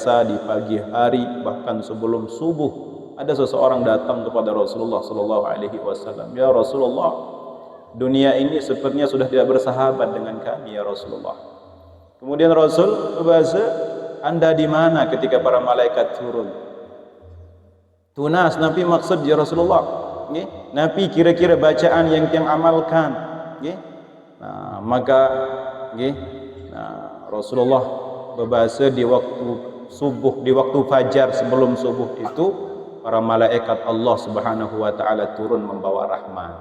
biasa di pagi hari, bahkan sebelum subuh, ada seseorang datang kepada Rasulullah sallallahu alaihi wasallam, "Ya Rasulullah, dunia ini sepertinya sudah tidak bersahabat dengan kami ya Rasulullah." Kemudian Rasul berbahasa, "Anda di mana ketika para malaikat turun?" Tunas Nabi maksud ya Rasulullah, nggih. Nabi kira-kira bacaan yang tiang amalkan, nggih. Nah, maka nggih, nah, Rasulullah berbahasa di waktu subuh, di waktu fajar sebelum subuh itu para malaikat Allah Subhanahu wa taala turun membawa rahmat.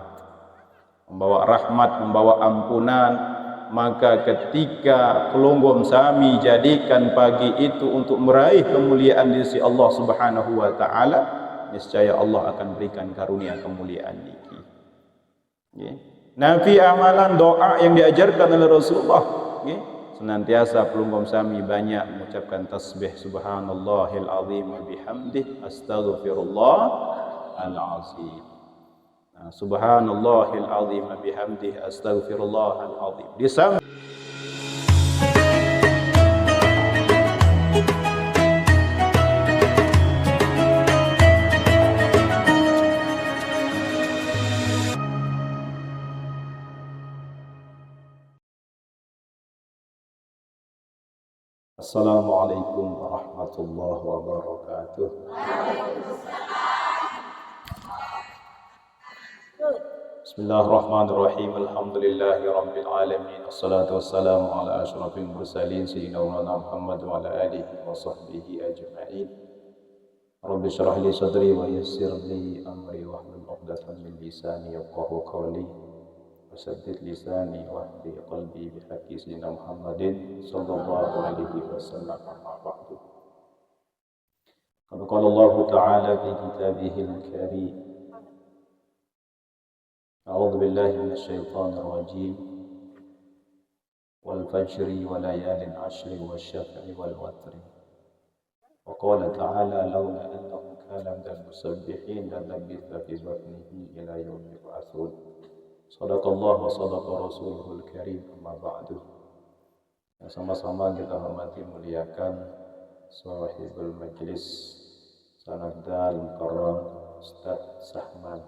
Membawa ampunan. Maka ketika Kelonggom Sami jadikan pagi itu untuk meraih kemuliaan di sisi Allah Subhanahu wa taala, niscaya Allah akan berikan karunia kemuliaan niki. Nabi amalan doa yang diajarkan oleh Rasulullah, senantiasa Kelonggom Sami banyak mengucapkan tasbih subhanallahil azim wa bihamdih astaghfirullah al-azim. Subhanallahil azim wa bihamdih astaghfirullah al-azim. Assalamualaikum warahmatullahi wabarakatuh. Bismillahirrahmanirrahim. Alhamdulillahi rabbil alamin. Wassalatu wassalamu ala asyrafil mursalin sayyidina Muhammad wa ala alihi wa sahbihi ajma'in. Rabbi shrah li sadri wa yassir li amri wahlul 'uqdatam min lisani yafqahu qawli. Wasaddid lisani wahdi qalbi bihaqqi sayyidina Muhammadin sallallahu alaihi wasallam. Qala Allah ta'ala fi kitabihil karim. A'udzu billahi minasy syaithanir rajim. Wal fajri wa layalin 'ashri wasyaf'i wal watri. Wa qala ta'ala laula annahu kana minal musabbihin lalabitha fi batnihi ila yaumi yub'atsun. Shadaqallah wa shadaqa rasuluhul karim, amma ba'du. Yang sama-sama kita hormati muliakan sahibul majlis Sanadal Mukarram Ustaz Sahman,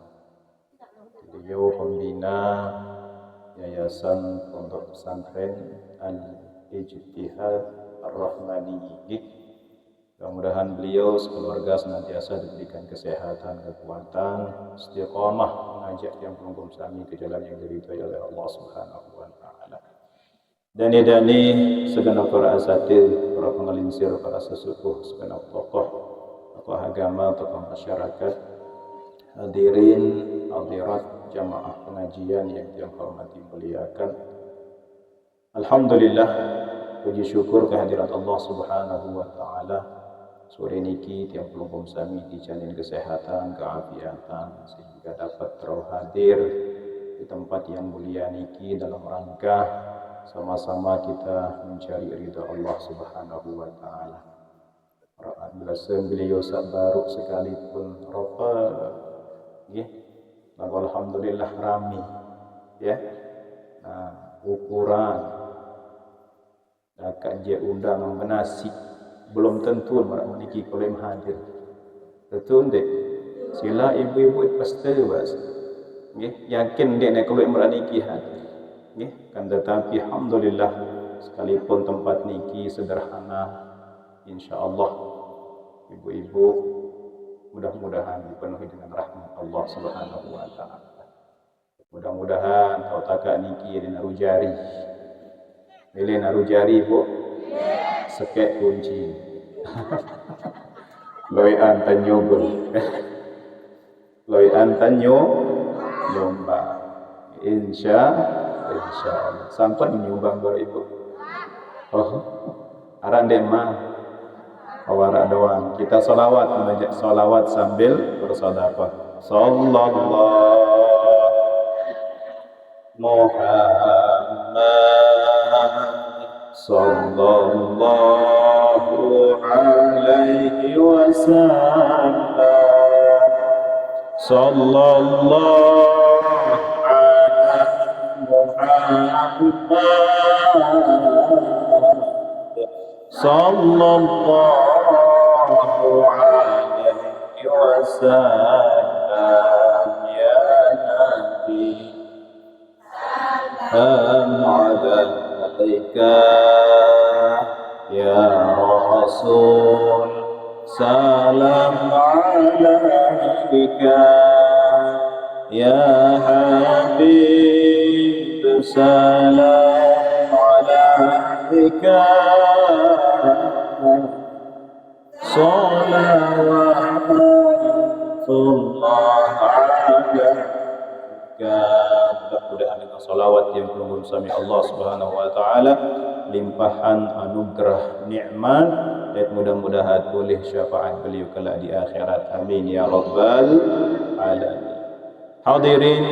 beliau pembina Yayasan Pondok Pesantren Al-Ijtihad Ar-Rahmani. Mudah-mudahan beliau sekeluarga senantiasa diberikan kesehatan, kekuatan, istiqamah mengajak yang Kelonggom Sami ke jalan yang diridhai oleh Allah Subhanahu wa taala. Dani segenap para asatidz, para pengelinsir, para sesepuh, segenap tokoh agama, tokoh masyarakat, hadirin, hadirat, jamaah pengajian yang hormati muliakan. Alhamdulillah, puji syukur kehadirat Allah Subhanahu wa taala. Sore niki tiang Kelonggom Sami dijamin kesehatan, keafiatan sehingga dapat hadir di tempat yang mulia niki dalam rangka sama-sama kita mencari ridha Allah Subhanahu wa taala. Belasan beliau baru sekalipun ropa nggih. Alhamdulillah rami ya. Nah, ukuran akak je undang menasi belum tentu memiliki kolem hadir. Betul dek. Sila ibu-ibu pasti bas. Nggih, yakin dek nek kolem meraniki hadir. Nggih, kan tetapi alhamdulillah sekalipun tempat niki sederhana, insyaallah ibu-ibu mudah-mudahan dipenuhi dengan rahmat Allah Subhanahu wa taala. Mudah-mudahan kau takak niki di narujari. Milih narujari bu. Sekek kunci. Loian tanyogol. Loian tanyo lomba. Insyaallah. Sampai menyumbang ibu. Oh, aran demang. Awara doang. Kita solawat, mengajak solawat sambil bersedekah. Sallallahu Muhammad sallallahu alaihi wasallam. Sallallahu ala Muhammad sallallahu salam ya Nabi, salam alaika ya Rasul, salam alaika ya Habib, salam alaika salawatullah alaika. Mudah-mudahan dengan salawat yang pelunggun sami Allah Subhanahu wa taala, limpahan anugerah nikmat, dan mudah-mudahan boleh syafaat beliau kelak di akhirat. Amin ya rabbal alamin. Hadirin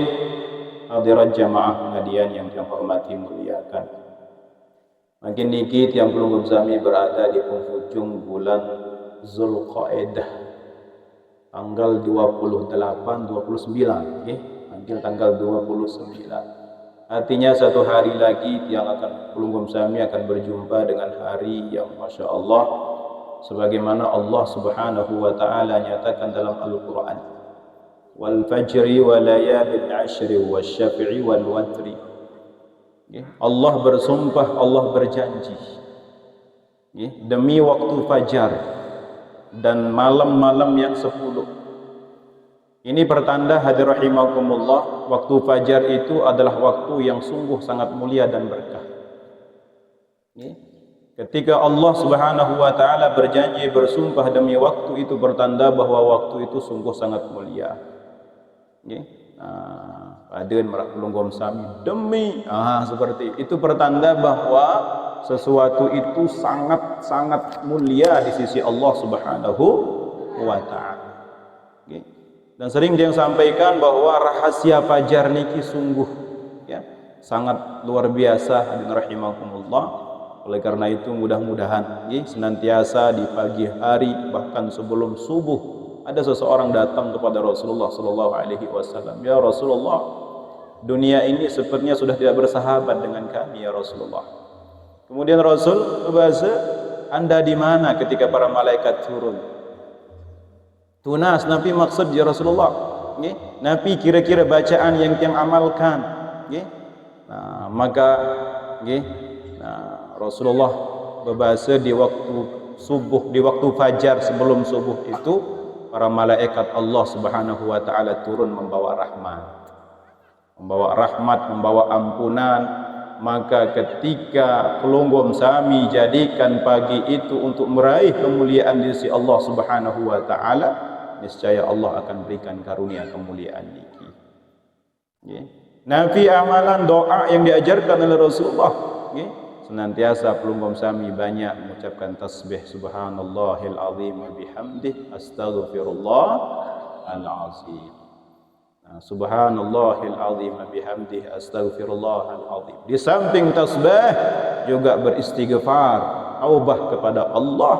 hadirat jamaah pengajian yang dihormati muliakan. Makin dikit yang pelunggun sami berada di penghujung bulan Zulqa'dah, tanggal 28 29, okay? Nanti tanggal 29. Artinya satu hari lagi yang akan pelunggun sami akan berjumpa dengan hari yang Masya Allah, sebagaimana Allah Subhanahu wa ta'ala nyatakan dalam Al-Quran, wal fajri wa layalin ashri wa syafi'i wal watri. Allah bersumpah, Allah berjanji demi waktu fajar dan malam-malam yang 10. Ini pertanda hadir rahimakumullah, waktu fajar itu adalah waktu yang sungguh sangat mulia dan berkah. Ketika Allah Subhanahu wa ta'ala berjanji bersumpah demi waktu itu, bertanda bahwa waktu itu sungguh sangat mulia. Aden merak pelunggom sami demi seperti itu, pertanda bahwa sesuatu itu sangat mulia di sisi Allah Subhanahu wa ta'ala. Dan sering dia sampaikan bahwa rahasia fajar niki sungguh sangat luar biasa, hadirin rahimakumullah. Oleh karena itu mudah-mudahan senantiasa di pagi hari bahkan sebelum subuh ada seseorang datang kepada Rasulullah sallallahu alaihi wasallam, ya Rasulullah, dunia ini sepertinya sudah tidak bersahabat dengan kami ya Rasulullah. Kemudian Rasul berbahasa, Anda di mana ketika para malaikat turun? Tunas Nabi maksud ya Rasulullah, Nabi kira-kira bacaan yang amalkan. Maka Rasulullah berbahasa di waktu subuh, di waktu fajar sebelum subuh itu para malaikat Allah Subhanahu wa ta'ala turun membawa rahmat, membawa ampunan. Maka ketika pelunggom sami jadikan pagi itu untuk meraih kemuliaan di sisi Allah Subhanahu wa ta'ala, niscaya Allah akan berikan karunia kemuliaan niki. Nabi amalan doa yang diajarkan oleh Rasulullah, senantiasa pelunggom sami banyak mengucapkan tasbih subhanallahil azim wa bihamdih astaghfirullahal azim. Subhanallahil azim wa bihamdih astaghfirullahal azim. Di samping tasbih juga beristighfar, taubah kepada Allah.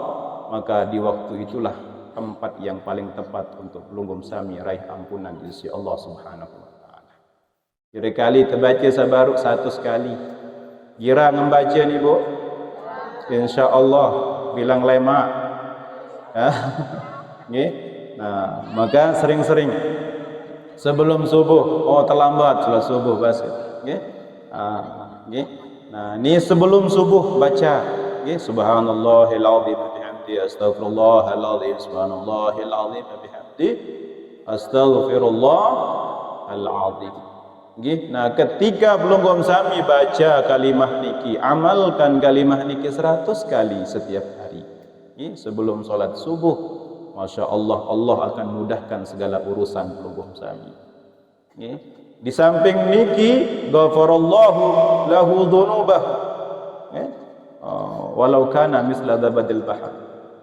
Maka di waktu itulah tempat yang paling tepat untuk pelunggom sami raih ampunan di sisi Allah Subhanahu wa ta'ala. Kira kali terbaca sabaru 100 kali. Kira membaca ni Bu? Insya-Allah bilang lemak. Maka sering-sering sebelum subuh, terlambat setelah subuh baca. Ni sebelum subuh baca subhanallahil azim astaghfirullahal azim, subhanallahil azim bihamdi astaghfirullahal azim. Nah, ketika pelunggom sami baca kalimah niki, amalkan kalimah niki 100 kali setiap hari sebelum salat subuh, Masya Allah, Allah akan mudahkan segala urusan pelunggom sami. Di samping niki, ghafarallahu lahu dzunubah walau kana misla zabadil bahr.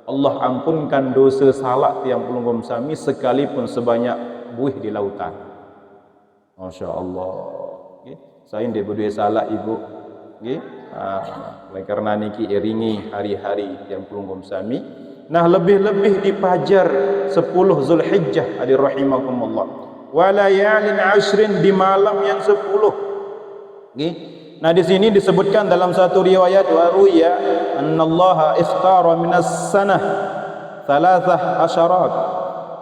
Allah ampunkan dosa salah tiang pelunggom sami sekalipun sebanyak buih di lautan. Masya Allah. Saya tidak berdua salah ibu. Oleh karena niki iringi hari-hari tiang pelunggom sami. Nah, lebih-lebih di fajar 10 Zulhijjah hadir rahimakumullah. Wa layalin ashrin, di malam yang 10. Nah, di sini disebutkan dalam satu riwayat, wa ruya annallaha ikhtara minas sanah thalathah asharat.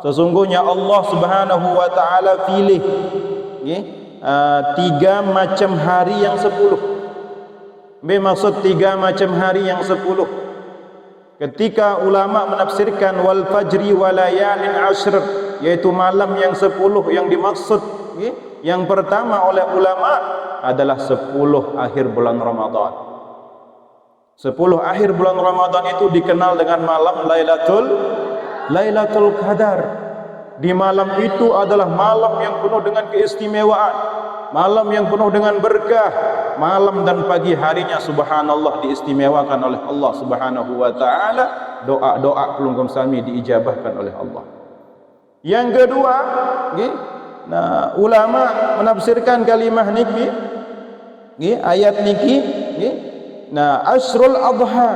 Sesungguhnya Allah Subhanahu wa taala pilih tiga macam hari yang 10. Maksud tiga macam hari yang 10. Ketika ulama menafsirkan wal fajri wa layalin ashr, yaitu malam yang 10 yang dimaksud yang pertama oleh ulama adalah 10 akhir bulan Ramadan. 10 akhir bulan Ramadan itu dikenal dengan malam Lailatul Qadar. Di malam itu adalah malam yang penuh dengan keistimewaan, malam yang penuh dengan berkah. Malam dan pagi harinya subhanallah diistimewakan oleh Allah Subhanahu wa taala. Doa-doa pelungkum sami diijabahkan oleh Allah. Yang kedua, ulama menafsirkan kalimah niki, ayat niki, asrul adha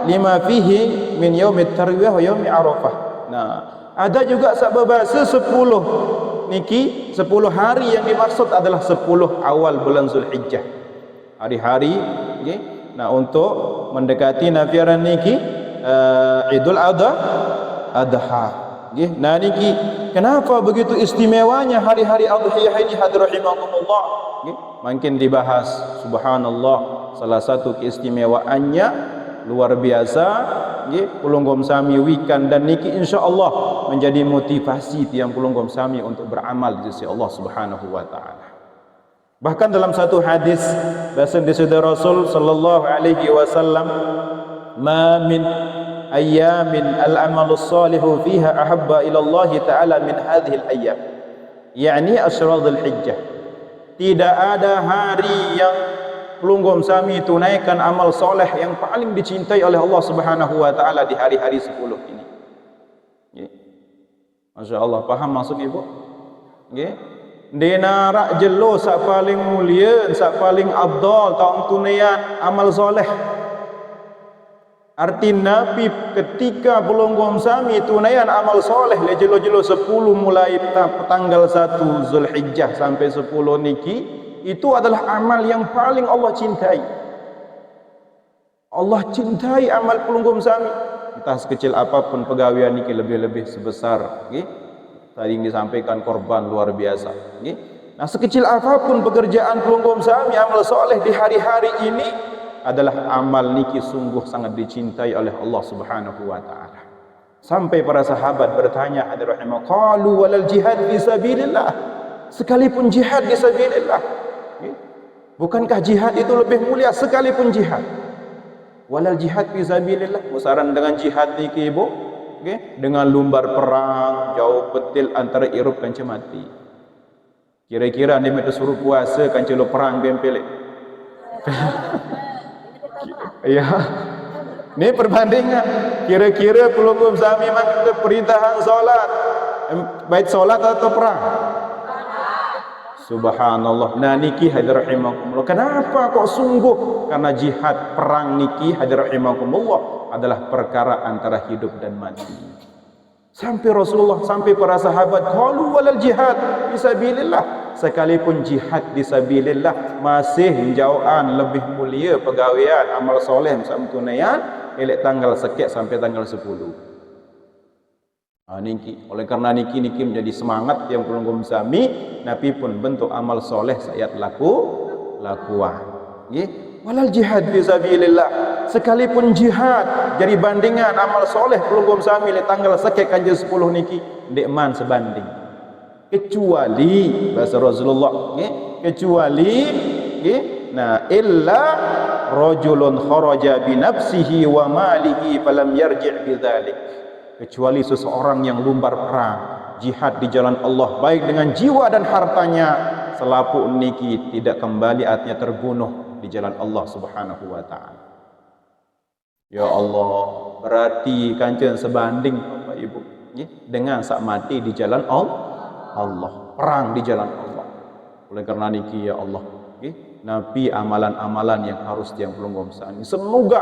lima fihi min yaumit tarwiyah wa yaumi arafah. Ada juga bahasa 10 niki, 10 hari yang dimaksud adalah 10 awal bulan Zulhijjah. Hari-hari untuk mendekati nafiaran niki Idul Adha. Nah niki kenapa begitu istimewanya hari-hari Adhiyah ini hadirahimahumullah? Makin dibahas, subhanallah, salah satu keistimewaannya luar biasa. Pelunggom sami wikan dan niki insyaallah menjadi motivasi tiang pelunggom sami untuk beramal di sisi Allah Subhanahu wa taala. Bahkan dalam satu hadis bahasa saudara Rasul sallallahu alaihi wasallam, ma min ayyamin al-amalus salihu fiha ahabba ila Allah taala min hadhihi al-ayyam, yakni asyrul Dzulhijjah. Tidak ada hari yang pelunggom sami tunaikan amal soleh yang paling dicintai oleh Allah Subhanahu wa taala di hari-hari 10 ini. Masya Allah, paham maksud ibu? Dena rak jelo sak paling mulia, sak paling abdal tahun tunaian amal soleh. Artinya ketika pelunggom sami tunaian amal soleh le jelo-jelo 10 mulai tanggal 1 Zulhijjah sampai 10 niki, itu adalah amal yang paling Allah cintai. Allah cintai amal pelunggom sami. Entah sekecil apapun pegawaian niki, lebih-lebih sebesar tadi yang disampaikan korban luar biasa. Nah, sekecil apapun pekerjaan pelunggom sami, amal soleh di hari-hari ini adalah amal niki sungguh sangat dicintai oleh Allah Subhanahu wa taala. Sampai para sahabat bertanya, hadirahimah, qalu walal jihad fi sabilillah, sekalipun jihad fi sabilillah, bukankah jihad itu lebih mulia sekalipun jihad? Walal jihad fi sabilillah, musaran dengan jihad niki ibu, dengan lumbar perang jauh betul antara irup dan cemati. Kira-kira anda minta suruh puasa kan celo perang bempelek. Ya, ini perbandingan. Kira-kira pelunggom sami maksud perintahan solat, baik solat atau perang? Subhanallah. Nah niki hadirahimahumullah. Kenapa kok sungguh? Karena jihad perang niki hadirahimahumullah adalah perkara antara hidup dan mati. Sampai Rasulullah, sampai para sahabat, qalu walal jihad fisabilillah, sekalipun jihad fisabilillah masih jauhan lebih mulia pegawaian amal soleh sampai tunaian elek tanggal sekian sampai tanggal 10. Niki oleh karena niki menjadi semangat yang pelunggom sami, nabi pun bentuk amal soleh sayat lakuan. Walal jihad fisabilillah, sekalipun jihad jadi bandingan amal soleh pelunggom sami le tanggal sekian kanjeng 10 niki dekman sebanding. Kecuali bahasa Rasulullah, kecuali illa rajulun kharaja bi nafsihi wa malihi falam yarji' bidzalik, kecuali seseorang yang lumbar perang jihad di jalan Allah baik dengan jiwa dan hartanya, selapu niki tidak kembali, artinya terbunuh di jalan Allah Subhanahu wa taala. Ya Allah, berarti kancen sebanding Bapak Ibu dengan sak mati di jalan Allah, perang di jalan Allah. Oleh karena niki ya Allah, nabi amalan-amalan yang harus yang pelunggom sami, semoga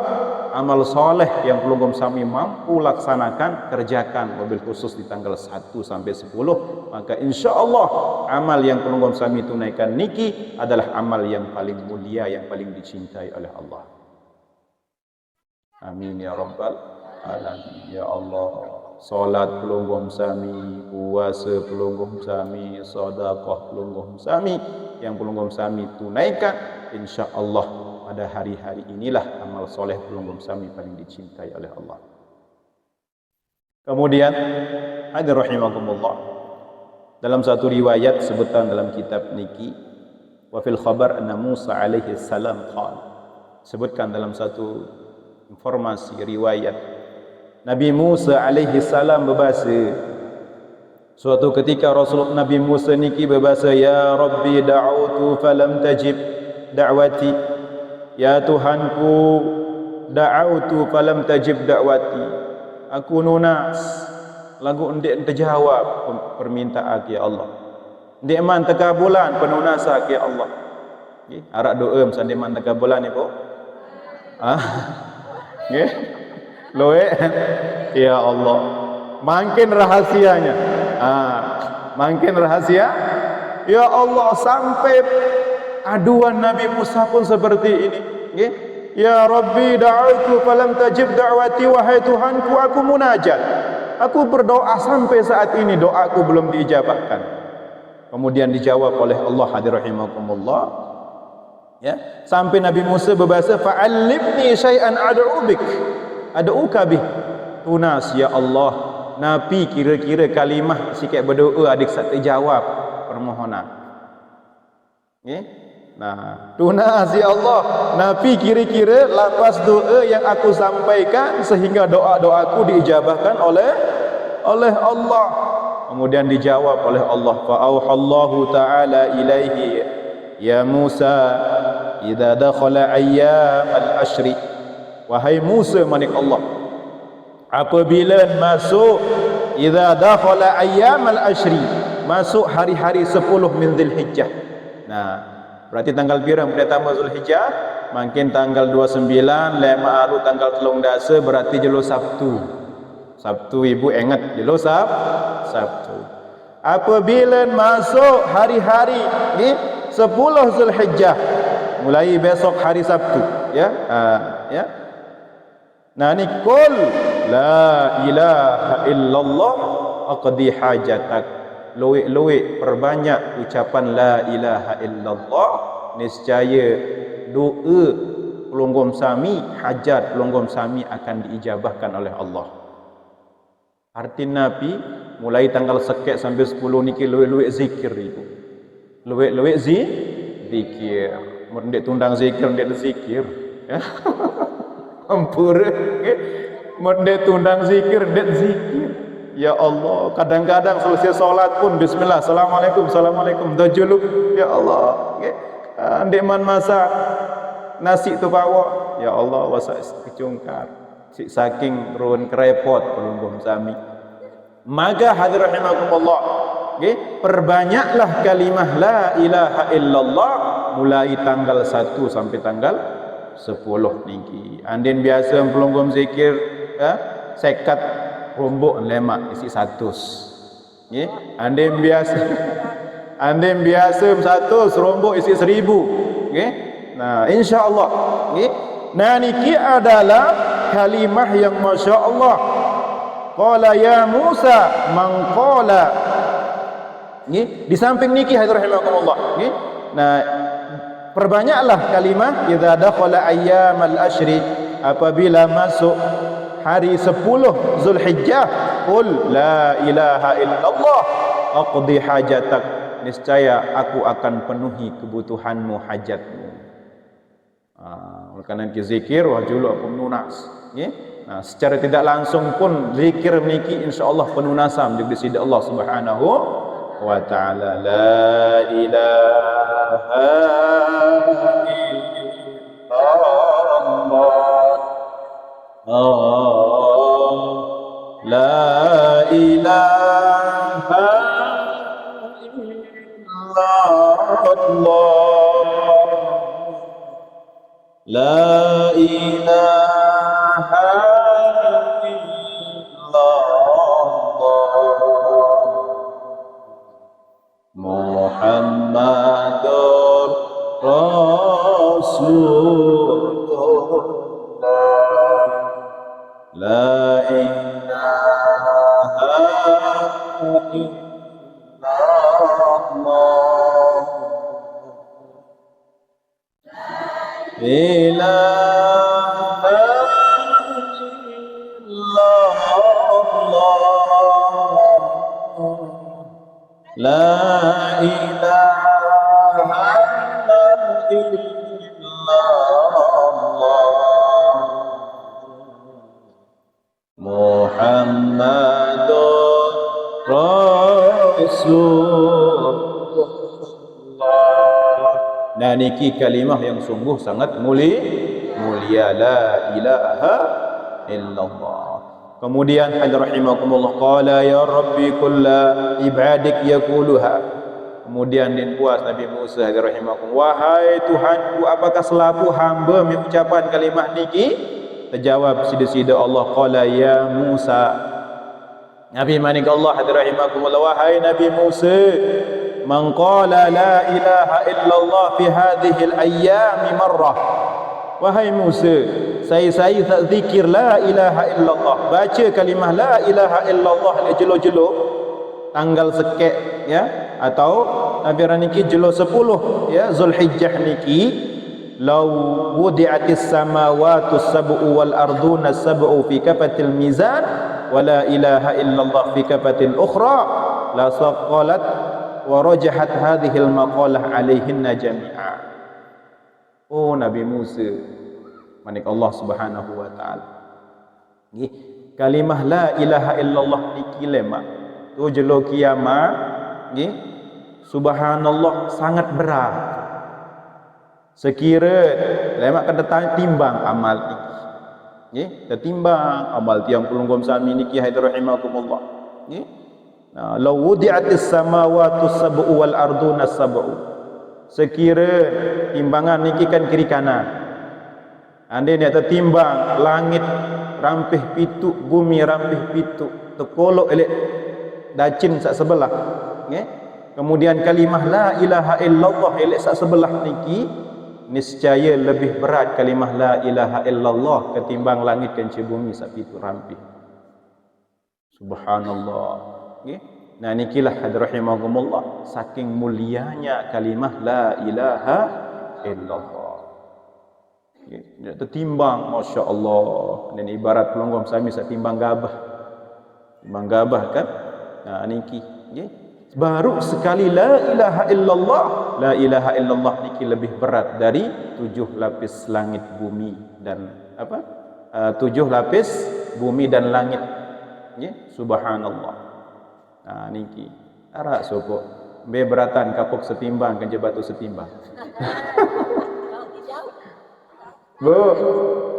amal soleh yang pelunggom sami mampu laksanakan, kerjakan, mobil khusus di tanggal 1 sampai 10, maka insya Allah amal yang pelunggom sami tunaikan niki adalah amal yang paling mulia, yang paling dicintai oleh Allah. Amin ya rabbal alamin. Ya Allah, Solat pelungguh sami, puasa pelungguh sami, sedekah pelungguh sami. Yang pelungguh sami tunaikan, insya-Allah pada hari-hari inilah amal soleh pelungguh sami paling dicintai oleh Allah. Kemudian, hadirin rahimakumullah, dalam satu riwayat sebutan dalam kitab niki, wa fil khabar anna Musa alaihi salam qala, sebutkan dalam satu informasi riwayat, Nabi Musa alaihi salam berbahasa, suatu ketika Rasulullah Nabi Musa niki berbahasa, ya Rabbi da'utu falam tajib da'wati, ya Tuhanku da'utu falam tajib da'wati, aku nunas lagu ndik terjawab permintaan ya Allah, ndik man tekabulan penunasa ya Allah. Nggih, arak doa masa ndik man tekabulan ni po. Nggih. Loe ya Allah. Makin rahasianya. Makin rahasia. Ya Allah, sampai aduan Nabi Musa pun seperti ini. Nggih. Ya Rabbi da'utu falam tajib da'wati, wahai Tuhanku aku munajat. Aku berdoa sampai saat ini doaku belum diijabahkan. Kemudian dijawab oleh Allah, hadirin rahimakumullah. Ya, sampai Nabi Musa berbahasa, fa'allimni syai'an ad'ubik ad'uka bih. Tunas ya Allah, napi kira-kira kalimah sikit berdoa adik sak terjawab permohonan. Nggih. Nah, tunas ya Allah, napi kira-kira lepas doa yang aku sampaikan sehingga doa-doaku diijabahkan oleh Allah. Kemudian dijawab oleh Allah, fa auhallahu ta'ala ilaihi ya Musa idza dakhala ayyam al-ashri, wahai Musa manik Allah, apabila masuk idza dakhala ayyam al-ashri, masuk hari-hari 10 min Zulhijjah. Nah, berarti tanggal pirang pertama Zulhijjah, makin tanggal 29 lema alu tanggal 13 berarti jelo Sabtu ibu ingat jelo Sabtu. Apabila masuk hari-hari ni 10 Zulhijjah, mulai besok hari Sabtu, ya. Ya. Nah, ni qul la ilaha illallah aqdi hajatak. Luik perbanyak ucapan la ilaha illallah, niscaya doa pelunggum sami, hajat pelunggum sami akan diijabahkan oleh Allah. Arti Nabi mulai tanggal sekek sampai 10 niki luik zikir itu. Luik zikir. Mendek tundang zikir, mendek zikir. Ya. Ampura. Mendek tundang zikir, mendek zikir. Ya Allah, kadang-kadang selesai solat pun bismillah, assalamualaikum, assalamualaikum, dajuluk, ya Allah. Ndek man masak nasi tu bawa, ya Allah, wasak kecungkar, si saking run kerepot pelunggum sami. Maka hadirin rahimakumullah, perbanyaklah kalimah la ilaha illallah mulai tanggal 1 sampai tanggal 10 niki. Andin biasa pelunggum zikir sekat rombok lemak isi 100. Nggih, andin biasa 100 rombok isi 1000. Nggih. Nah, insyaallah nggih. Nah, niki adalah kalimah yang masyaallah. Qala ya Musa man qala. Nggih, di samping niki hadirin rahimakumullah, nggih. Nah, perbanyaklah kalimah idza dakhala ayyamal ashri, apabila masuk hari 10 Zulhijjah, qul la ilaha illallah aqdi hajatak, niscaya aku akan penuhi kebutuhanmu, hajatmu. Oleh kerana zikir wajulu aku nunas, nggih. Nah, secara tidak langsung pun zikir niki insyaallah penunasan di sisi Allah Subhanahu wa taala. La ilaha illallah, la ilaha illallah, la ilaha Muhammadur Rasulullah, la ilaha ilaha illallah. La ilaha illallah Muhammadur Rasulullah. Nah niki kalimah yang sungguh sangat mulia la ilaha illallah. Kemudian hadis rahimakumullah qala ya rabbi kulla ibadik yaquluha. Kemudian din puas Nabi Musa hadis rahimakumullah, wahai Tuhanku, apakah selaku hamba mengucapkan kalimah niki? Terjawab sida-sida Allah, qala ya Musa. Nabi manik Allah hadis rahimakumullah, wahai Nabi Musa, man qala la ilaha illallah fi hadhihi al-ayyami marrah. Wahai Musa, saya tak zikir la ilaha illallah, baca kalimah la ilaha illallah jelo-jelo tanggal sekek ya, atau Nabi raniki jelo 10 ya Zulhijjah niki, law wudi'atis samawati sab'u wal arduna sab'u fi kafatil mizan wa la ilaha illallah fi kafatil ukhra la saqalat wa rajahat hadhihi al maqalah alaihinna jami'a. Oh Nabi Musa, manik Allah Subhanahu wa taala. Nggih, kalimah la ilaha illallah niki lema tu jelo kiamat nggih. Subhanallah sangat berat. Sekira lema kada timbang amal niki. Nggih, tertimbang amal tiang pelunggom sami niki hadrahimakumullah. Nggih. Nah, law wudi'atis samawati sab'u wal arduna sab'u. Sekira timbangan niki kan kiri kanan, andai dia tertimbang langit rampih pitu, bumi rampih pitu, terkolok elek dacin sak sebelah okay? Kemudian kalimah la ilaha illallah elek sak sebelah niki, niscaya lebih berat kalimah la ilaha illallah ketimbang langit kanci bumi sak pitu rampih. Subhanallah okay? Nah nikilah hadrahimahumullah, saking mulianya kalimah la ilaha illallah. Dia tertimbang, Masya Allah. Dan ibarat pelonggom sami setimbang gabah. Timbang gabah kan? Nah niki. Baru sekali la ilaha illallah. La ilaha illallah niki lebih berat dari 7 lapis langit bumi dan apa? 7 lapis bumi dan langit. Subhanallah. Nah niki arak sopo be beratan kapok setimbang kan batu setimbang. Bu,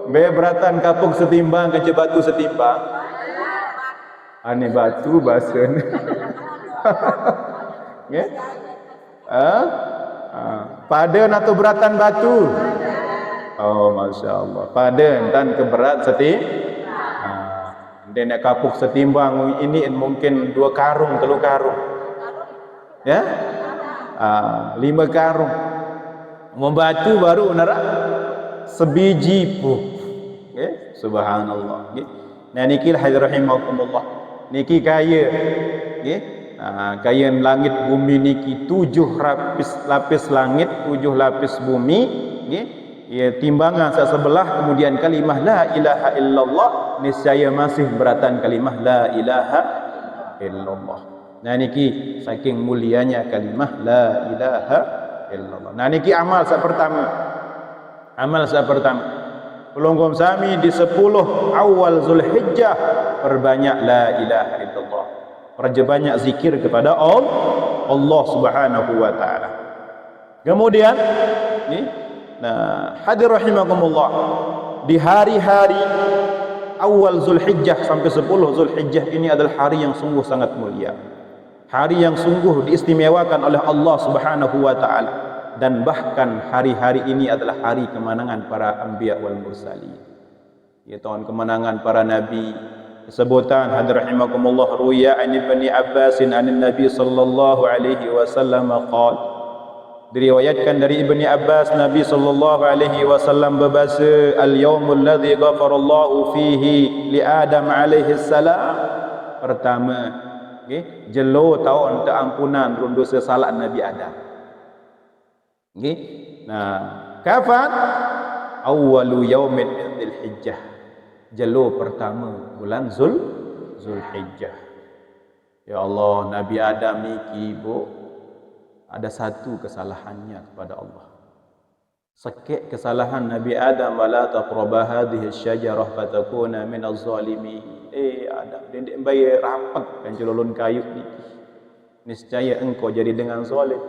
be beratan kapok setimbang kan batu setimbang. Ane batu basen. Nggih? Paden atau beratan batu? Oh Masya Allah. Paden dan keberat setimbang. Dia nak kapuk setimbang ini mungkin 2 karung, 3 karung. Ya? 5 karung. Membatu baru narak sebiji pun. Okay? Subhanallah. Okay? Nah niki hadrahimakumullah. Niki kaya. Okay? Kaya langit bumi niki 7 lapis langit, 7 lapis bumi. Okay? Ya, timbangan sebelah, kemudian kalimah la ilaha illallah niscaya masih beratan kalimah la ilaha illallah. Nah niki saking mulianya kalimah la ilaha illallah. Nah niki amal sak pertama. Amal sak pertama. Pelonggom sami di 10 awal Zulhijjah perbanyak la ilaha illallah. Perbanyak zikir kepada Allah Subhanahu wa taala. Kemudian nah, hadir rahimakumullah, di hari-hari awal Zulhijjah sampai 10 Zulhijjah ini adalah hari yang sungguh sangat mulia. Hari yang sungguh diistimewakan oleh Allah Subhanahu wa taala, dan bahkan hari-hari ini adalah hari kemenangan para anbiya wal mursalin. Ya, tahun kemenangan para nabi. Sebutan hadir rahimakumullah ruya an Ibni Abbasin anin Nabi sallallahu alaihi wasallam qala, diriwayatkan dari Ibni Abbas Nabi sallallahu alaihi wasallam berbahasa, al-yaumul ladzi ghafarallahu fihi li Adam alaihi salam. Pertama, nggih, jelo tahun ampunan run dosa salah Nabi Adam. Nggih. Nah, kapan? Awwalu yaumin min Dzulhijjah. Jelo pertama bulan Zulhijjah. Ya Allah, Nabi Adam niki bu ada satu kesalahannya kepada Allah. Sekek kesalahan Nabi Adam, wala taqraba hadhihi asyajarah fatakuna minaz zalimin. Adam, dendek bayi rapat kan celulun kayu ni. Niscaya engkau jadi dengan zalim.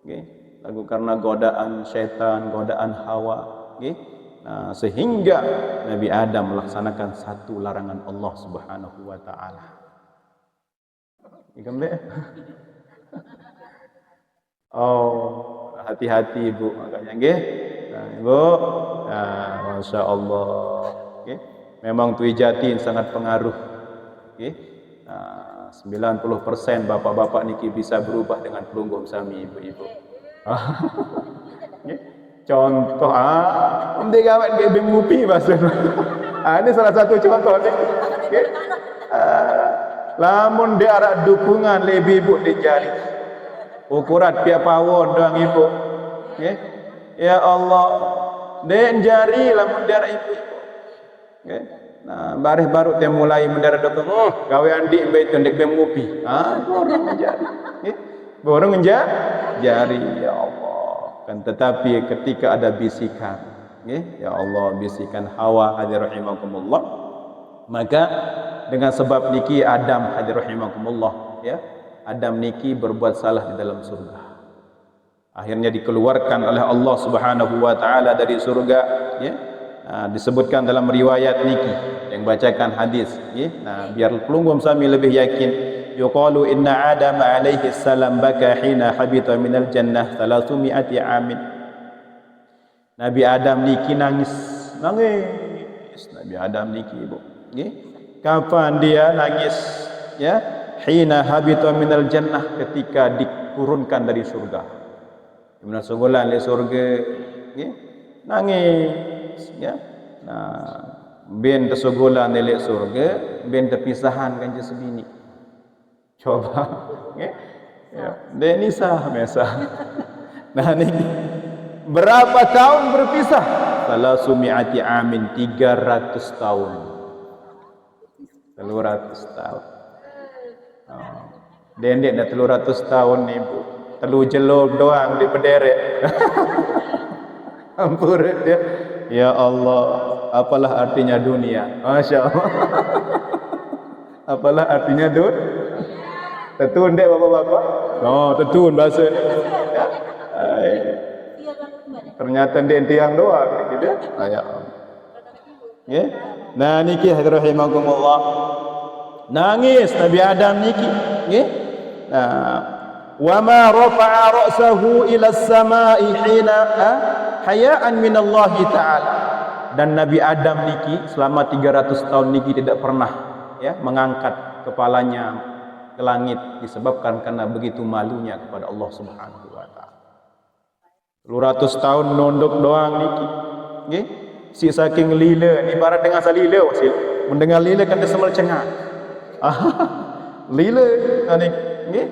Okey, lagu karena godaan syaitan, godaan hawa, okey. Nah, sehingga Nabi Adam melaksanakan satu larangan Allah Subhanahu wa taala. Ikan be? Oh, hati-hati Ibu makanya nggih. Nah, Ibu, masya-Allah. Nggih. Memang tui jatin sangat pengaruh. Nggih. 90% bapak-bapak niki bisa berubah dengan pelungguh sami ibu-ibu. Nggih. Contoh nanti kawan ke bengupi bahasa. Ini salah satu contoh ni. Nggih. Lamun dia ada dukungan lebih ibu di jari. Ukuran pihak pawon doang ibu. Okay. Ya Allah, den jari lamun dia ada ibu. Okay. Nah, baru dia mulai mendarat dokter. Gawe andi mbak itu ndek bengupi. Borong menjari. Okay. Borong menjari. Ya Allah. Kan tetapi ketika ada bisikan, okay. Ya Allah, bisikan Hawa hadir rahimakumullah, maka dengan sebab niki Adam hadir rahimakumullah, ya, Adam niki berbuat salah di dalam surga. Akhirnya dikeluarkan oleh Allah Subhanahu wa taala dari surga, ya. Nah, disebutkan dalam riwayat niki yang bacakan hadis, ya. Nah, biar pelungguh sami lebih yakin, yuqalu inna Adam alaihi salam baka hina habita minal jannah 300 amin. Nabi Adam niki nangis. Nabi Adam niki, Ibu, nggih. Kapan dia nangis, ya? Hina habita minal jannah, ketika diturunkan dari surga. Dimana sebulan di surga, ya? Nangis, ya. Nah, ben tersegulan di surga, ben terpisahan kan je sebini. Coba, ya. Ya, Denisa mesa. Nah, ini berapa tahun berpisah? 300 amin, 300 tahun. 300 tahun. Dendek dah 300 tahun ni Bu. Telu jelol doang di pederek. Ampun dia. Ya Allah, apalah artinya dunia? Masya Allah. Apalah artinya dunia? Tetun dek bapak-bapak? Oh, tetun bahasa. Ternyata dia tiang doang gitu. Ya Allah. Ya. Nah niki rahimahumullah. Nangis Nabi Adam niki, nggih. Nah, wa ma rafa'a ra'sahu ila as-sama'i hina haya'an min Allah taala. Dan Nabi Adam niki selama 300 tahun niki tidak pernah, ya, mengangkat kepalanya ke langit disebabkan karena begitu malunya kepada Allah Subhanahu wa taala. 200 tahun nunduk doang niki, nggih. Si saking lila, ibarat dengan salila wasil. Mendengar lila kan dia semal cengak. Lila niki.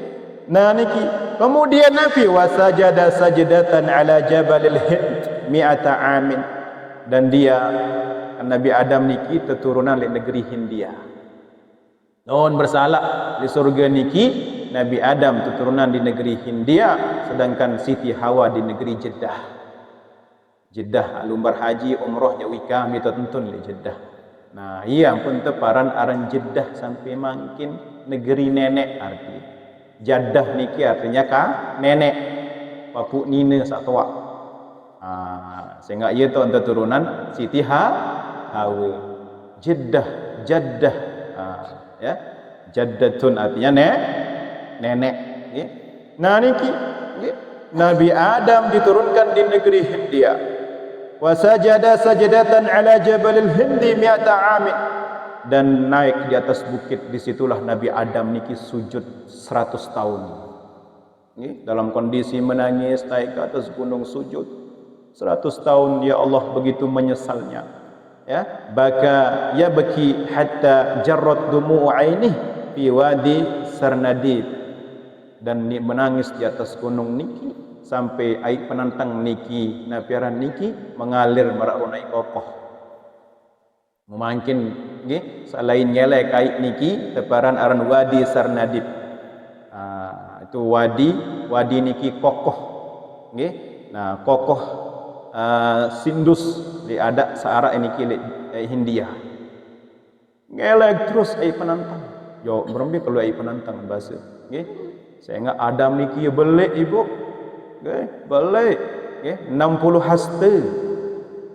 Nah niki. Kemudian Nabi wasajada sajdatan ala Jabalil Hind 100 amin. Dan dia Nabi Adam niki keturunan dari negeri Hindia. Non bersalah di surga niki Nabi Adam keturunan di negeri Hindia, sedangkan Siti Hawa di negeri Jeddah. Jeddah lumbar haji umroh jawika mito tentun li Jeddah. Nah, iya pun teparan aran Jeddah sampai makin negeri nenek arti. Jeddah niki artinya nenek. Papu nina satwa. Sehingga ia tu antara turunan Siti Hawa. Jeddah. Ya. Jaddatun artinya nenek. Ya. Nah niki, ya. Nabi Adam diturunkan di negeri Hindia. Wasajada sajdatan ala Jabalil Hindi 100 amin. Dan naik di atas bukit, disitulah Nabi Adam niki sujud 100 tahun. Ini dalam kondisi menangis naik ke atas gunung sujud 100 tahun. Ya Allah, begitu menyesalnya, ya, baka ya baki hatta jarrat dumu'u ainihi fi wadi Sarnadib, dan menangis di atas gunung niki sampai air penantang niki napiaran niki mengalir merak kokoh. Mungkin nggih selain nyelek air niki teparan aran wadi Sarnadib. Itu wadi niki kokoh nggih. Nah kokoh Sindus di ada searah ini kili Hindia. Ngelek terus ai penantang. Yo berembi kalau ai penantang bahasa. Nggih. Sehingga Adam niki belik ibu. Nggih, belik. Nggih, 60 haste.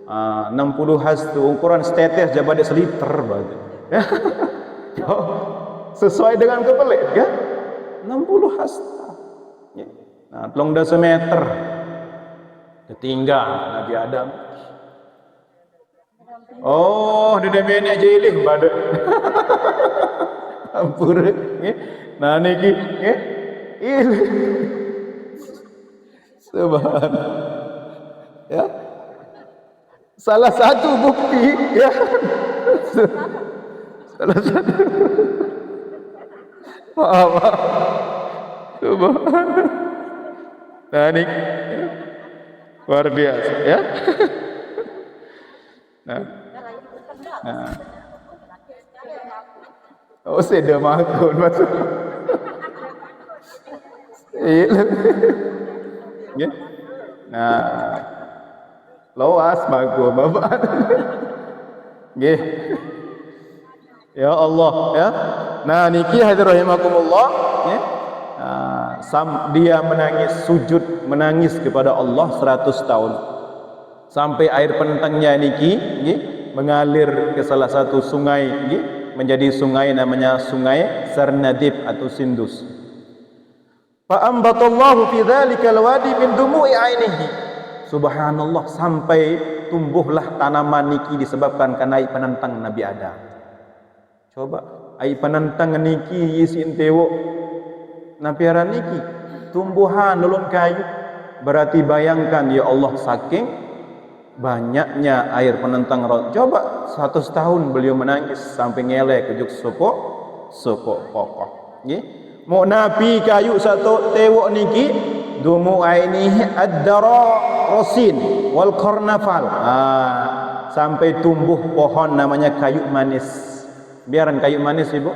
60 haste ukuran setetes jabade seliter bahasa. Yo sesuai dengan kebelik ya. 60 hasta. Nggih. Nah, 3 meter. Ketinggal Nabi Adam. Oh, dia benek jilih pada. Ampur nggih. Nah niki nggih. Subhanallah. Ya. Salah satu bukti ya. Salah satu. Maaf. Subhanallah. Nah niki luar biasa ya. Nah. Oh, seda makun masuk. Nggih. Nah. Lawas makun Bapak. Nggih. Ya Allah ya. Nah niki hadirin rahimakumullah ya. Dia menangis sujud menangis kepada Allah 100 tahun sampai air penentangnya niki nggih mengalir ke salah satu sungai nggih menjadi sungai namanya sungai Sarnadib atau Sindus. Fa ambatallahu fi dzalikal wadi min dumu'i ainihi. Subhanallah, sampai tumbuhlah tanaman niki disebabkan karena air penentang Nabi Adam. Coba air penentang niki isin tewo napiaran niki tumbuhan lulun kayu, berarti bayangkan ya Allah saking banyaknya air penentang roh. Coba 100 tahun beliau menangis sampai ngelek kejuk soko kokoh nggih. Mau nabi kayu satu tewok niki dumu ainihi ad-dara rosin wal karnafal. Sampai tumbuh pohon namanya kayu manis. Biaran kayu manis Ibu.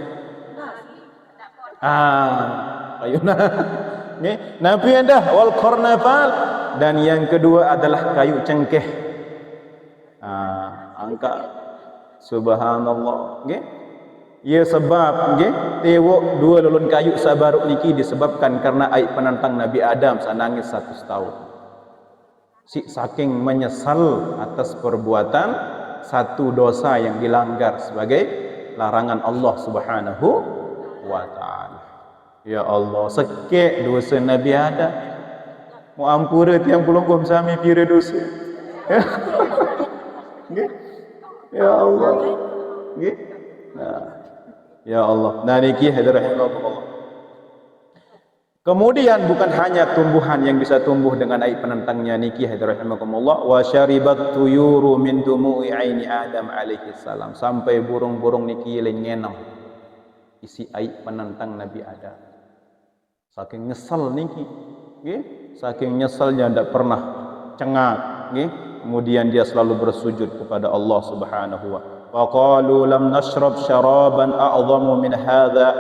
Kayu nggih. Nabi dah wal karnafal, dan yang kedua adalah kayu cengkeh. Angka subhanallah nggih. Ya sebab nggih tewok dua lulun kayu sabaruk niki disebabkan karena aib penantang Nabi Adam sanangis 100 tahun. Saking menyesal atas perbuatan satu dosa yang dilanggar sebagai larangan Allah Subhanahu wa taala. Ya Allah, sekek dosa Nabi Adam. Mu ampura tiang pulungkum sami pira dosa. Nggih. Ya Allah. Nggih. Nah, ya Allah. Nah niki hadirin Allah. Kemudian bukan hanya tumbuhan yang bisa tumbuh dengan air penentangnya niki hadirin Allah, wa syaribat tuyuru min dumu'i aini Adam alaihi salam, sampai burung-burung niki lengenam isi air penentang Nabi Adam. Saking nyesal niki, nggih, saking nyesalnya tidak pernah cengak, nggih. Kemudian dia selalu bersujud kepada Allah Subhanahu wa taala. Faqalu lam nashrab syaraban a'zamu min hadza,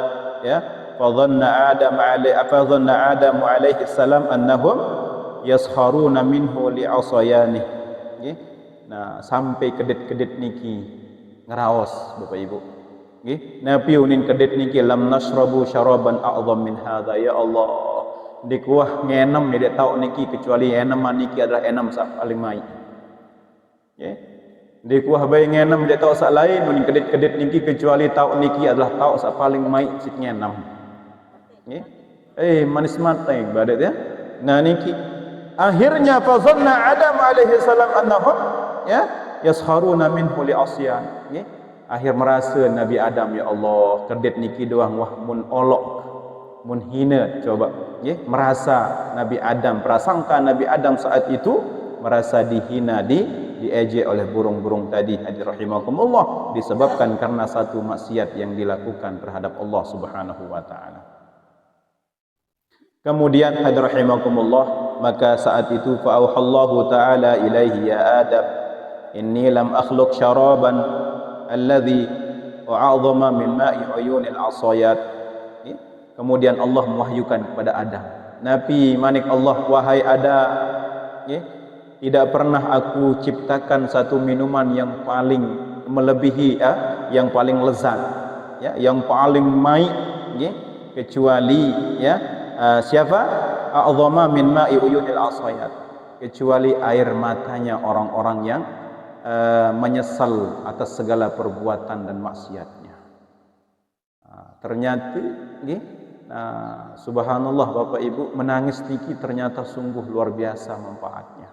ya. Fadhanna Adam alaihi salam annahum yasharuna minhu li'asayani. Nggih. Nah, sampai kedit-kedit niki ngeraos Bapak Ibu. Nggih, nabi unin kedit niki lam nashrabu syaraban a'zam min hadza, ya Allah. Dikuah ngenem dia tahu niki kecuali eneman niki adalah enam sak paling mai. Nggih. Dikuah bae ngenem dia tahu sak lain unin kedit-kedit niki kecuali tahu niki adalah tahu sak paling mai sik ngenem. Nggih. Manis mata badat ya. Nah niki akhirnya fa zanna Adam alaihi salam annahum ya yasharuna minhu li asyan. Nggih. Akhir merasa Nabi Adam, ya Allah, kedit niki doang wah mun olok, mun hina coba, nggih, merasa Nabi Adam, prasangka Nabi Adam saat itu merasa dihina di diejek oleh burung-burung tadi hadirin rahimakumullah disebabkan karena satu maksiat yang dilakukan terhadap Allah Subhanahu wa taala. Kemudian hadirin rahimakumullah, maka saat itu fa auhallahu taala ilaihi ya Adam inni lam akhluq syaraban alladhi wa'azama min ma'i uyunil asayat. Kemudian Allah mewahyukan kepada Adam, Nabi manik Allah, wahai Adam, tidak pernah aku ciptakan satu minuman yang paling melebihi yang paling lezat, yang paling baik, kecuali siapa? A'zama min ma'i uyunil asayat, kecuali air matanya orang-orang yang menyesal atas segala perbuatan dan maksiatnya. Ternyata subhanallah Bapak Ibu, menangis niki ternyata sungguh luar biasa manfaatnya.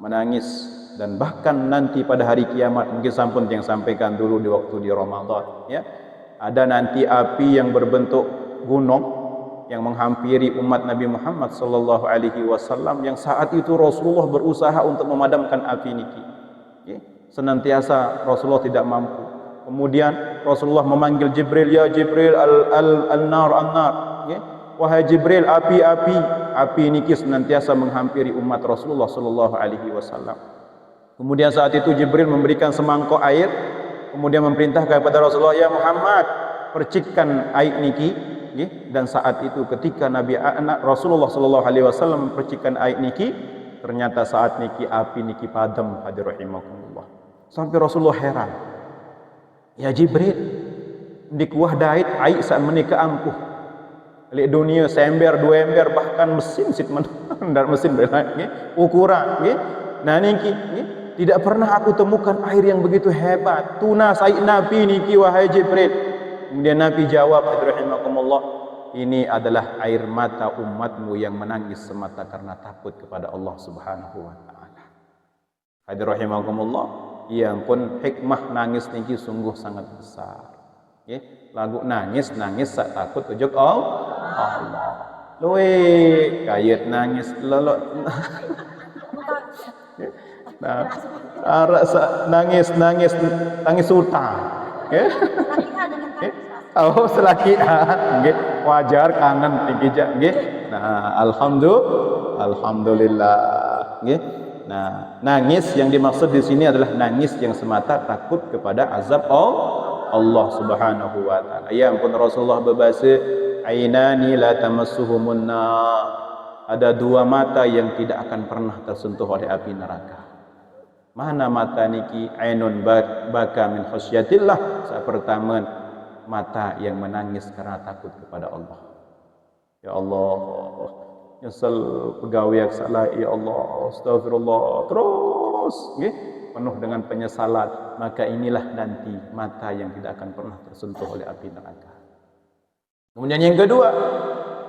Menangis, dan bahkan nanti pada hari kiamat, mungkin sampun yang sampaikan dulu di waktu di Ramadan, ada nanti api yang berbentuk gunung yang menghampiri umat Nabi Muhammad sallallahu alaihi wasallam, yang saat itu Rasulullah berusaha untuk memadamkan api niki. Senantiasa Rasulullah tidak mampu. Kemudian Rasulullah memanggil Jibril, ya Jibril, al-nar, wahai Jibril, api niki senantiasa menghampiri umat Rasulullah sallallahu alaihi wasallam. Kemudian saat itu Jibril memberikan semangkok air, kemudian memerintahkan kepada Rasulullah, ya Muhammad, percikkan air niki. Dan saat itu ketika Rasulullah sallallahu alaihi wasallam mempercikkan air niki, ternyata saat niki api niki padam hadirin rahimakumullah. Sampai Rasulullah heran, ya Jibril, di kuah dait air saat menika ampuh. Lek dunia seember, dua ember, bahkan mesin sit mandar mesin ukuran. Nah niki tidak pernah aku temukan air yang begitu hebat. Tuna said Nabi niki wahai Jibril. Kemudian Nabi jawab, rahimakumullah, ini adalah air mata umatmu yang menangis semata karena takut kepada Allah Subhanahu wa taala. Hadirin rahimakumullah, yang pun hikmah nangis niki sungguh sangat besar. Lagu nangis sak takut ujuk Allah. Luwe kayat nangis lelok. Nah, nangis utang. Oh selakian, wajar kangen tinggi nggih. Nah, alhamdulillah, nggih. Nah, nangis yang dimaksud di sini adalah nangis yang semata takut kepada azab Allah Subhanahu wa taala. Ya ampun, Rasulullah berbahasa, ainani la tamassuhumun nar. Ada dua mata yang tidak akan pernah tersentuh oleh api neraka. Mana mata niki? Ainun baka min khasyatillah. Saat pertama, mata yang menangis karena takut kepada Allah. Ya Allah, nyesal pegawai yang salah, ya Allah, astagfirullah, terus penuh dengan penyesalan, maka inilah nanti mata yang tidak akan pernah tersentuh oleh api neraka. Kemudian yang kedua,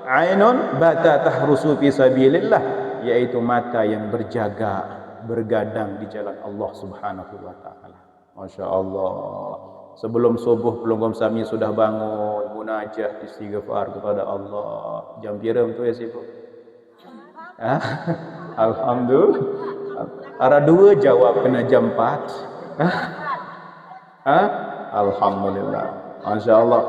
ainun bata tahrusu fi sabilillah, yaitu mata yang berjaga, bergadang di jalan Allah Subhanahu wa taala. Masya Allah. Sebelum subuh pelunggum sami sudah bangun munajat istighfar kepada Allah. Jam piram tu ya sibuk. Alhamdulillah. Ara dua jawab kena jam 4. Alhamdulillah. Masya Allah.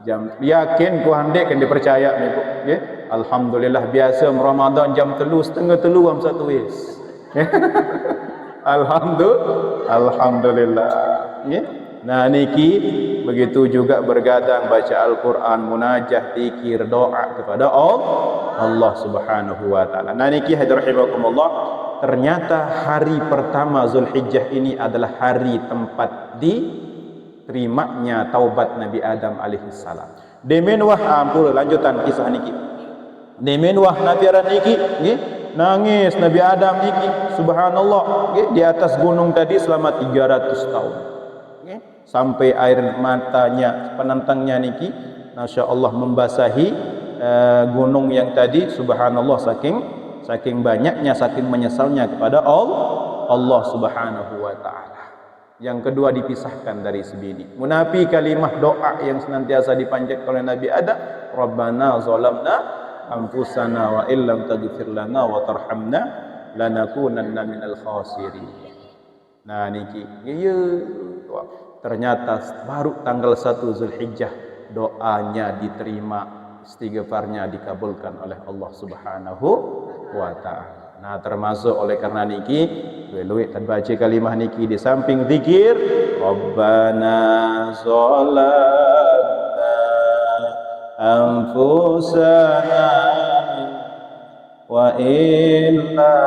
Jam yakin ku handek kan dipercaya ni. Alhamdulillah, biasa Ramadan jam 3:30 am satu wis. Alhamdulillah. Nah niki begitu juga bergadang baca Al-Quran, munajah, zikir, doa kepada Allah Subhanahu wa taala. Nah niki hadrahimakumullah, ternyata hari pertama Zulhijjah ini adalah hari tempat diterimanya taubat Nabi Adam alaihi salam. Demen wah ampun, lanjutan kisah niki. Demen wah Nabi Adam niki nangis Nabi Adam niki, subhanallah, di atas gunung tadi selama 300 tahun. Sampai air matanya penentangnya niki, masya Allah, membasahi gunung yang tadi, subhanallah, saking banyaknya, saking menyesalnya kepada Allah Subhanahu wa taala. Yang kedua dipisahkan dari sebini. Menapi kalimah doa yang senantiasa dipanjatkan oleh Nabi Adam, Rabbana zalamna anfusana wa illam taghfir lana wa tarhamna lanakunanna minal khasirin. Nah niki ya ternyata baru tanggal 1 Zulhijjah doanya diterima, istighfarnya dikabulkan oleh Allah Subhanahu wa taala. Nah termasuk oleh karena niki luwih baca kalimah niki di samping zikir Rabbana zalamna anfusana wa illa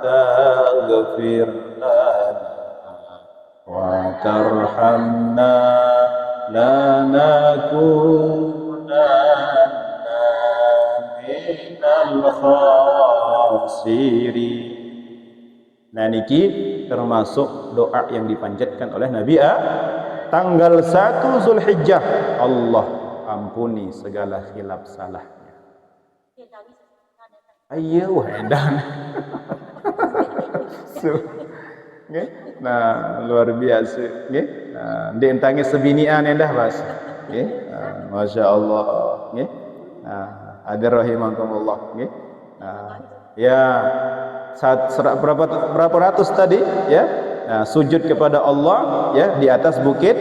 taghfir lana wa tarhamna lanakunanna minal khasirin. Nah niki termasuk doa yang dipanjatkan oleh Nabi tanggal 1 Zulhijjah. Allah ampuni segala khilaf salahnya. Ayo edan. Okay. Nah luar biasa. Okay. Nah, dia tangis sebinian dah bas. Okay. Masya Allah. Okay. Nah, hadir rahimakumullah. Okay. Nah, ya berapa ratus tadi ya. Nah, sujud kepada Allah ya di atas bukit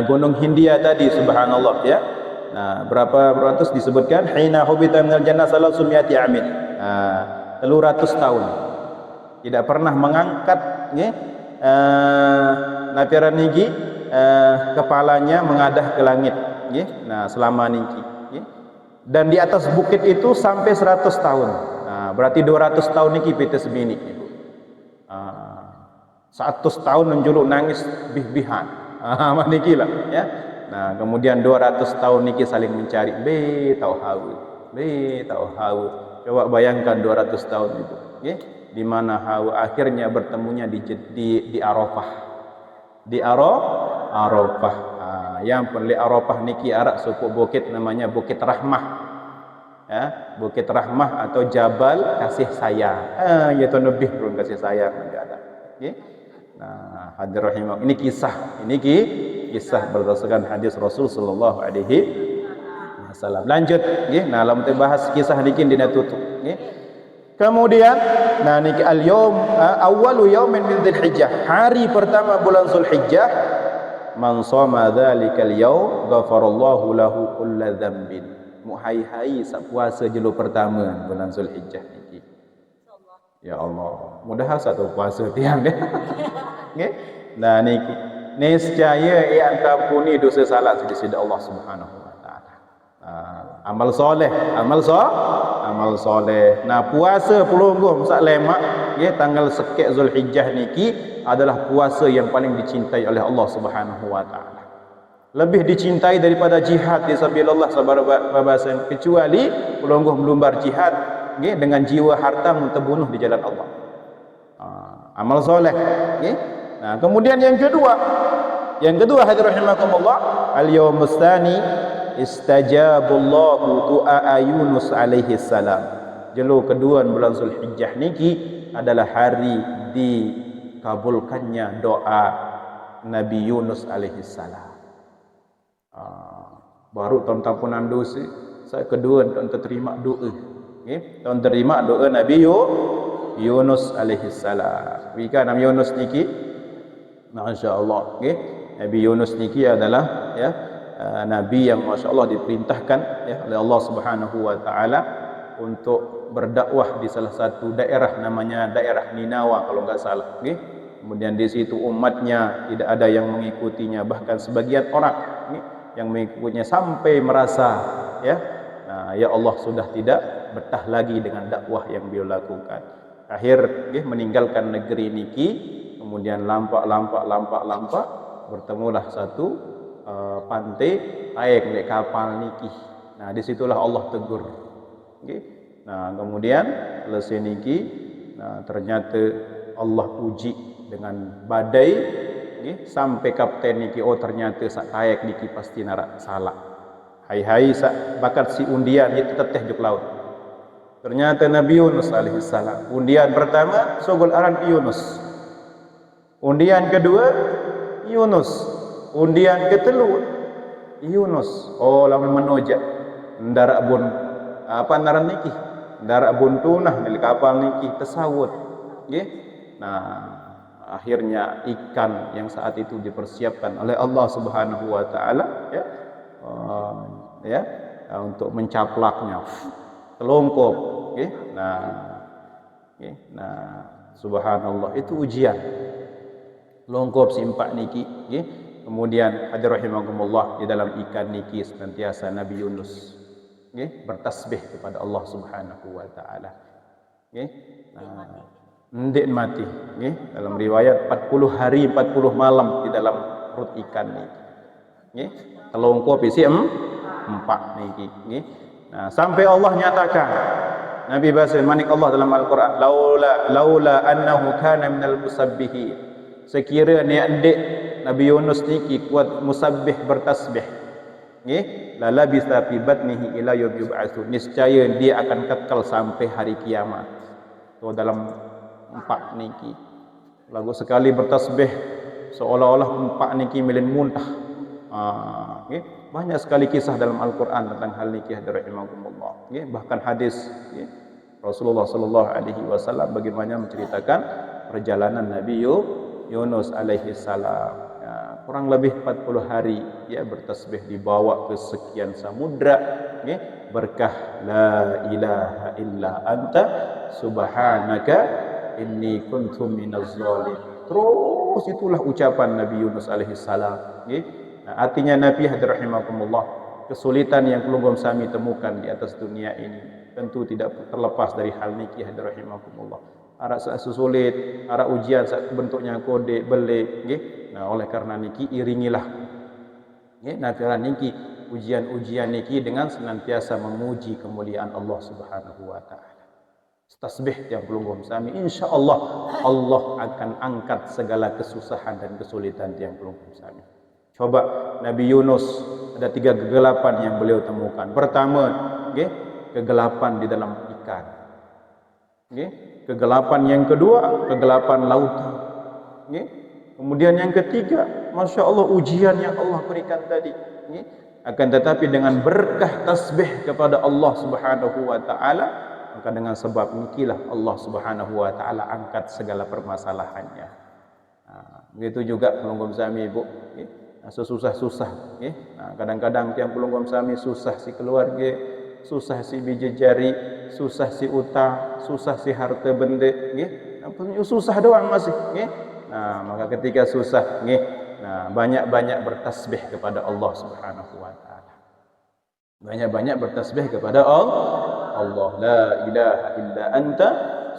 Gunung Hindia tadi, subhanallah ya. Nah, berapa ratus disebutkan hina hubita minal jannah salasumiyati amin. 300 tahun tidak pernah mengangkat napiran niki kepalanya mengadah ke langit nggih. Nah, selama niki nggih. Dan di atas bukit itu sampai 100 tahun. Nah, berarti 200 tahun niki pite sebini. 100 tahun menjuluk nangis bih-bihan. Niki lah ya. Nah, kemudian 200 tahun niki saling mencari tau hawu. Coba bayangkan 200 tahun itu, nggih. Di mana hawu akhirnya bertemunya di Arafah. Di Arafah. Yang perli Arafah niki arak suku bukit namanya Bukit Rahmah. Ya, Bukit Rahmah atau Jabal Kasih Sayang. Ya tu lebih belum kasih sayang enggak ada. Nggih. Nah, hadir rahimah. Ini kisah berdasarkan hadis Rasul sallallahu alaihi wasallam. Lanjut nggih. Nah, lamun bahas kisah niki dina tutup nggih. Kemudian nah niki al-yaum awwalu yaumin min Dzulhijjah. Hari pertama bulan Zulhijjah, man shoma dzalikal yaum ghafarallahu lahu kulla dzambin. Muhai-hai puasa jelo pertama bulan Zulhijjah niki. Ya Allah, mudah satu puasa tiang deh. Nggih. Nah niki niscaya ia ampuni dosa salah sidi Allah Subhanahu wa taala. Amal soleh. Nah puasa pelungguh sak lemak ya tanggal sekek Zulhijjah niki adalah puasa yang paling dicintai oleh Allah Subhanahu wa taala. Lebih dicintai daripada jihad fisabilillah sabar-sabar kecuali pelungguh melumbar jihad nggih dengan jiwa harta terbunuh di jalan Allah. Amal soleh nggih. Nah, kemudian yang kedua hadirin rahimakumullah, al-yaumus tsani istajabullahu du'a Yunus alaihi salam. Jelo kedua bulan Zulhijjah niki adalah hari dikabulkannya doa Nabi Yunus alaihi salam. Baru tahun tampunan dosa saya kedua tahun terima doa nggih. Tahun terima doa Nabi Yunus alaihi salam. Wika Nabi Yunus niki masyaallah nggih. Nabi Yunus niki adalah ya nabi yang masyaallah diperintahkan ya oleh Allah Subhanahu wa taala untuk berdakwah di salah satu daerah namanya daerah Ninawa kalau enggak salah nggih. Kemudian di situ umatnya tidak ada yang mengikutinya, bahkan sebagian orang nggih yang mengikutinya sampai merasa ya ya Allah sudah tidak betah lagi dengan dakwah yang beliau lakukan. Akhir nggih meninggalkan negeri niki, kemudian lampak bertemulah satu pantai naik kapal niki. Nah disitulah Allah tegur. Okay. Nah kemudian selesai niki, nah ternyata Allah uji dengan badai, okay. Sampai kapten niki ternyata sak kayak niki pasti narak salah. Hai sak bakat si undian itu teteh juk laut. Ternyata Nabi Yunus alaihissalam. Undian pertama sogol aran Yunus. Undian kedua Yunus. Undian ketelu Yunus. Oh lamun menojak. Ndarak bun apa ngaran niki? Ndarak bun tunah milik kapal niki tersawut. Nggih. Nah, akhirnya ikan yang saat itu dipersiapkan oleh Allah Subhanahu wa taala ya, ya untuk mencaplaknya telungkup nggih. Nah, subhanallah itu ujian. Longkop simpak niki nggih. Kemudian hadir rahimakumullah di dalam ikan niki senantiasa Nabi Yunus nggih bertasbih kepada Allah Subhanahu wa taala. Nggih. Nah, ndek mati nggih. Dalam riwayat 40 hari 40 malam di dalam perut ikan niki. Nggih. Telungkup isi empat niki nggih. Nah, sampai Allah nyatakan Nabi bahasa manik Allah dalam Al-Quran, laula annahu kana minal musabbihin. Sekiranya adik Nabi Yunus niki kuat musabbih bertasbih, nggih, la labisa fi batnihi ila yaum yub'atsun. Niscaya dia akan kekal sampai hari kiamat. Tu dalam empat niki. Lagu sekali bertasbih seolah-olah empat niki milen muntah. Nggih, banyak sekali kisah dalam Al-Quran tentang hal niki rahimahumullah. Nggih, bahkan hadis nggih, Rasulullah sallallahu alaihi wasallam bagaimana menceritakan perjalanan Nabi Yunus alaihi salam. Ya, kurang lebih 40 hari ya bertasbih dibawa ke sekian samudra nggih, berkah la ilaha illa anta subhanaka inni kuntu minaz zalim. Terus itulah ucapan Nabi Yunus alaihi salam nggih. Nah, artinya Nabi hadir rahimakumullah, kesulitan yang pelunggum sami temukan di atas dunia ini tentu tidak terlepas dari hal niki hadir rahimakumullah. Ara sulit, ara ujian saat bentuknya kode beli nggih. Nah, oleh karena niki iringilah nggih nafiran niki ujian-ujian niki dengan senantiasa memuji kemuliaan Allah Subhanahu wa taala. Tasbih yang pelunggum sami insyaallah Allah akan angkat segala kesusahan dan kesulitan yang pelunggum sami. Coba Nabi Yunus ada 3 kegelapan yang beliau temukan. Pertama, nggih, kegelapan di dalam ikan. Nggih, kegelapan yang kedua, kegelapan lautan. Nggih. Kemudian yang ketiga, Masya Allah ujian yang Allah berikan tadi. Nggih. Akan tetapi dengan berkah tasbih kepada Allah Subhanahu wa taala, maka dengan sebab nikilah Allah Subhanahu wa taala angkat segala permasalahannya. Nah, begitu juga pelunggum sami Ibu, nggih. Sesusah-susah nggih. Nah, kadang-kadang tiang pelunggum sami susah si keluarga, susah si biji jari, susah si utang, susah si harta benda nggih. Susah doang masih nggih. Nah, maka ketika susah nggih, nah banyak-banyak bertasbih kepada Allah Subhanahu wa taala. Banyak-banyak bertasbih kepada Allah. La ilaha illa anta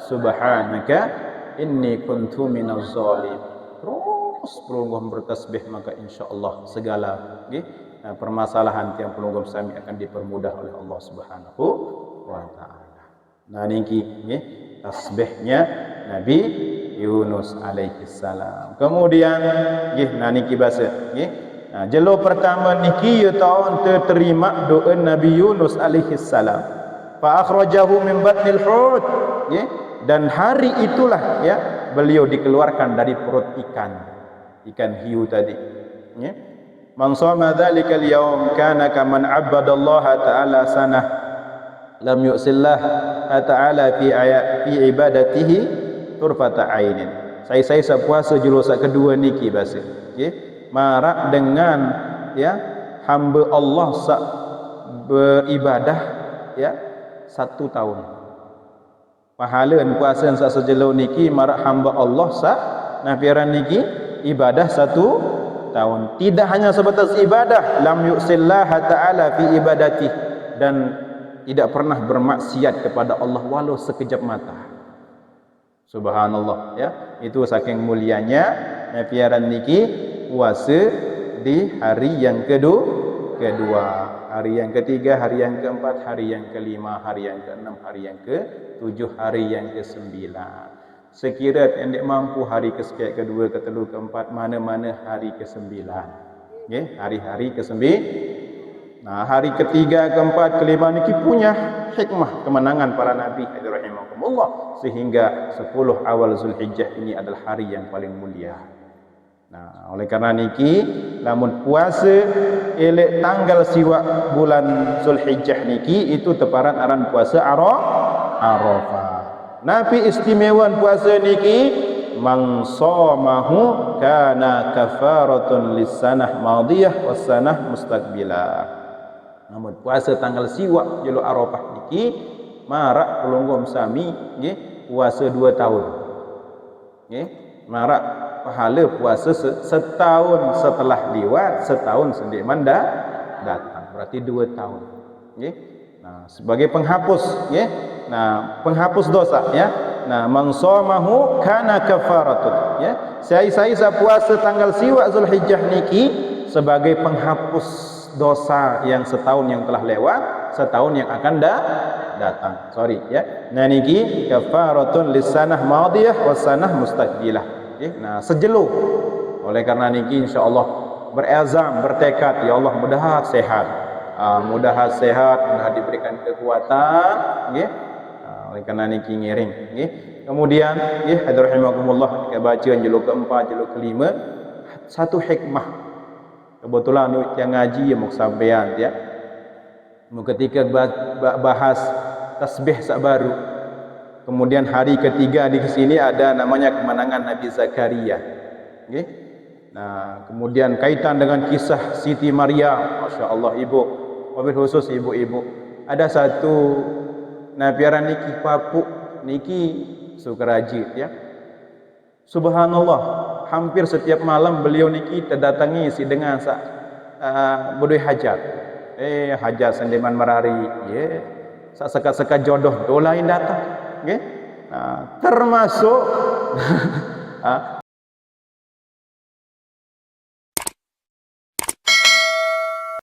subhanaka inni kuntu minaz zalim. Terus pelunggum bertasbih maka insyaallah segala nggih permasalahan yang pelunggum sami akan dipermudah oleh Allah Subhanahu wa taala. Nah niki nggih tasbihnya Nabi Yunus alaihi salam. Kemudian nggih nah niki bahasa nggih. Nah jelo pertama niki ya taun terima doa Nabi Yunus alaihi salam. Fa akhrajahu min batnil hut nggih, dan hari itulah ya beliau dikeluarkan dari perut ikan hiu tadi ya. Man shoma dzalikal yaum kana kaman abadallaha ta'ala sanah lam yu'sillah ta'ala fi ibadatihi turfata ainin. Saya sepuasa julusa kedua niki bahasa ya. Marak dengan ya hamba Allah beribadah ya 1 tahun. Pahala puasa sak sejelo niki marak hamba Allah sak nafiran niki ibadah 1 tahun. Tidak hanya sebatas ibadah, lam yu'sillah ta'ala fi ibadati, dan tidak pernah bermaksiat kepada Allah walau sekejap mata. Subhanallah ya. Itu saking mulianya nafiran niki puasa di hari yang kedua, hari yang ketiga, hari yang keempat, hari yang kelima, hari yang keenam, hari yang ketujuh, hari yang kesembilan. Sekiranya hendak mampu hari kesekian, kedua, ketelu, keempat, mana-mana hari kesembilan. Okay? Hari-hari kesembilan. Nah, hari ketiga, keempat, kelima niki punya hikmah kemenangan para nabi rahimahumullah, sehingga 10 awal Zulhijjah ini adalah hari yang paling mulia. Nah, oleh karena niki Namun puasa elek tanggal siwak bulan Zulhijjah niki itu teparan aran puasa Arafah. Nabi istimewa puasa niki man shamahu kana kafaratun lisanah madiyah wassanah mustaqbilah. Namun puasa tanggal siwak jelo Arafah niki marak pelonggom sami nggih puasa 2 tahun. Nggih, marak pahala puasa setahun setelah liwat, setahun sendik manda datang. Berarti 2 tahun. Nggih. Nah, sebagai penghapus nggih. Nah, penghapus dosa ya. Nah, man shamahu kana kafaratun ya. Saya puasa tanggal siwak Zulhijjah niki sebagai penghapus dosa yang setahun yang telah lewat, setahun yang akan datang. Sorry ya. Nah niki kafaratun lisanah madiyah wasanah mustaqbilah. Okay. Nah sejelo. Oleh karena niki insyaallah berazam, bertekad ya Allah mudah sehat. Mudah sehat, mudah diberikan kekuatan, nggih. Oleh karena niki ngiring, nggih. Kemudian nggih hadrahimakumullah kita baca jelo keempat, jelo kelima satu hikmah. Kebetulan yang ngaji yang mau sampean ya. Ketika bahas tasbih sak baru. Kemudian hari ketiga di sini ada namanya kemenangan Nabi Zakaria. Okay? Nah, kemudian kaitan dengan kisah Siti Maryam, masya-Allah ibu, wabil khusus ibu-ibu. Ada satu nabiaran niki papu niki sukarajit ya. Subhanallah, hampir setiap malam beliau niki terdatangi si dengan bodoi hajat. Hajat sendeman merari, ye. Sekat-sekat jodoh, dolain datang, nggih. Nah, termasuk